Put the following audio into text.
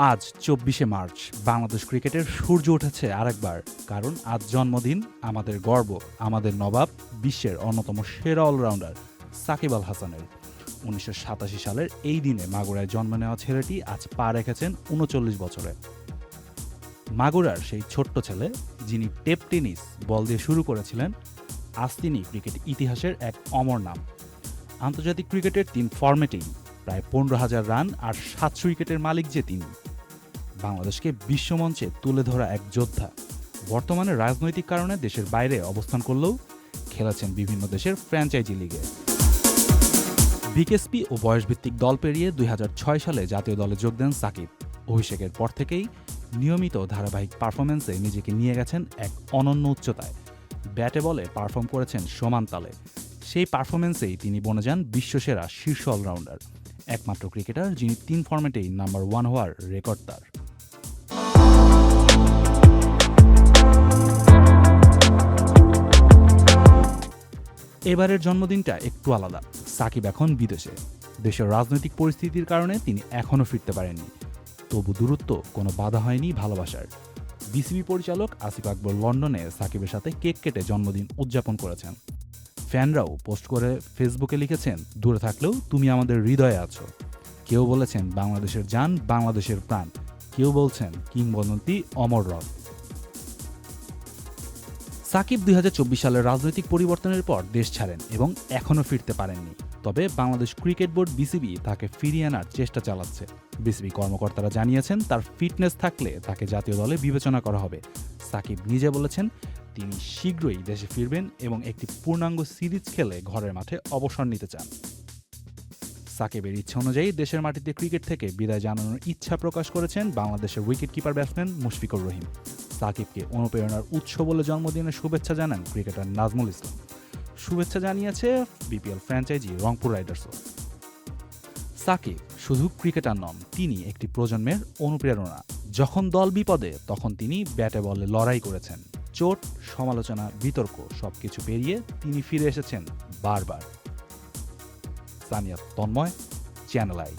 আজ ২৪শে মার্চ বাংলাদেশ ক্রিকেটের সূর্য উঠেছে আরেকবার। কারণ আজ জন্মদিন আমাদের গর্ব, আমাদের নবাব, বিশ্বের অন্যতম সেরা অলরাউন্ডার সাকিব আল হাসানের। ১৯৮৭ সালের এই দিনে মাগুরায় জন্ম নেওয়া ছেলেটি আজ পা রেখেছেন ৩৯ বছরে। মাগুরার সেই ছোট্ট ছেলে যিনি টেপ টেনিস বল দিয়ে শুরু করেছিলেন, আজ তিনি ক্রিকেট ইতিহাসের এক অমর নাম। আন্তর্জাতিক ক্রিকেটের ৩ ফরম্যাটেই প্রায় ১৫,০০০ রান আর ৭০০ উইকেটের মালিক যে তিনি। বাংলাদেশকে বিশ্বমঞ্চে তুলে ধরা এক যোদ্ধা। বর্তমানে রাজনৈতিক কারণে দেশের বাইরে অবস্থান করলেও খেলেছেন বিভিন্ন দেশের ফ্র্যাঞ্চাইজি লিগে। বিকেএসপি ও বয়সভিত্তিক দল পেরিয়ে ২০০৬ সালে জাতীয় দলে যোগ দেন সাকিব। অভিষেকের পর থেকেই নিয়মিত ধারাবাহিক পারফরম্যান্সে নিজেকে নিয়ে গেছেন এক অনন্য উচ্চতায়। ব্যাটে বলে পারফর্ম করেছেন সমান তালে। সেই পারফরম্যান্সেই তিনি বনে যান বিশ্বসেরা শীর্ষ অলরাউন্ডার, একমাত্র ক্রিকেটার যিনি ৩ ফরম্যাটেই নাম্বার 1 হওয়ার রেকর্ড তার। এবারের জন্মদিনটা একটু আলাদা। সাকিব এখন বিদেশে। দেশের রাজনৈতিক পরিস্থিতির কারণে তিনি এখনও ফিরতে পারেননি। তবু দূরত্ব কোনো বাধা হয়নি ভালোবাসার। বিসিবি পরিচালক আসিফ আকবর লন্ডনে সাকিবের সাথে কেক কেটে জন্মদিন উদযাপন করেছেন। ফ্যানরাও পোস্ট করে ফেসবুকে লিখেছেন, দূরে থাকলেও তুমি আমাদের হৃদয়ে আছো। কেউ বলেছেন বাংলাদেশের জান, বাংলাদেশের প্রাণ। কেউ বলছেন কিংবদন্তি অমর রথ। সাকিব ২০২৪ সালের রাজনৈতিক পরিবর্তনের পর দেশ ছাড়েন এবং এখনও ফিরতে পারেননি। তবে বাংলাদেশ ক্রিকেট বোর্ড বিসিবি তাকে ফিরিয়ে আনার চেষ্টা চালাচ্ছে। বিসিবি কর্মকর্তারা জানিয়েছেন তার ফিটনেস থাকলে তাকে জাতীয় দলে বিবেচনা করা হবে। সাকিব নিজে বলেছেন তিনি শীঘ্রই দেশে ফিরবেন এবং একটি পূর্ণাঙ্গ সিরিজ খেলে ঘরের মাঠে অবসর নিতে চান। সাকিবের ইচ্ছা অনুযায়ী দেশের মাটিতে ক্রিকেট থেকে বিদায় জানানোর ইচ্ছা প্রকাশ করেছেন বাংলাদেশের উইকেটকিপার ব্যাটসম্যান মুশফিকুর রহিম। সাকিবকে অনুপ্রেরণার উৎস বলে জন্মদিনের শুভেচ্ছা জানান ক্রিকেটার নাজমুল ইসলাম। শুভেচ্ছা জানিয়েছে বিপিএল ফ্র্যাঞ্চাইজি রংপুর রাইডার্সও। সাকিব শুধু ক্রিকেটার নন, তিনি একটি প্রজন্মের অনুপ্রেরণা। যখন দল বিপদে তখন তিনি ব্যাটে বলে লড়াই করেছেন। চোট, সমালোচনা, বিতর্ক সবকিছু পেরিয়ে তিনি ফিরে এসেছেন বারবার। Saniya Tanmoy, channel I.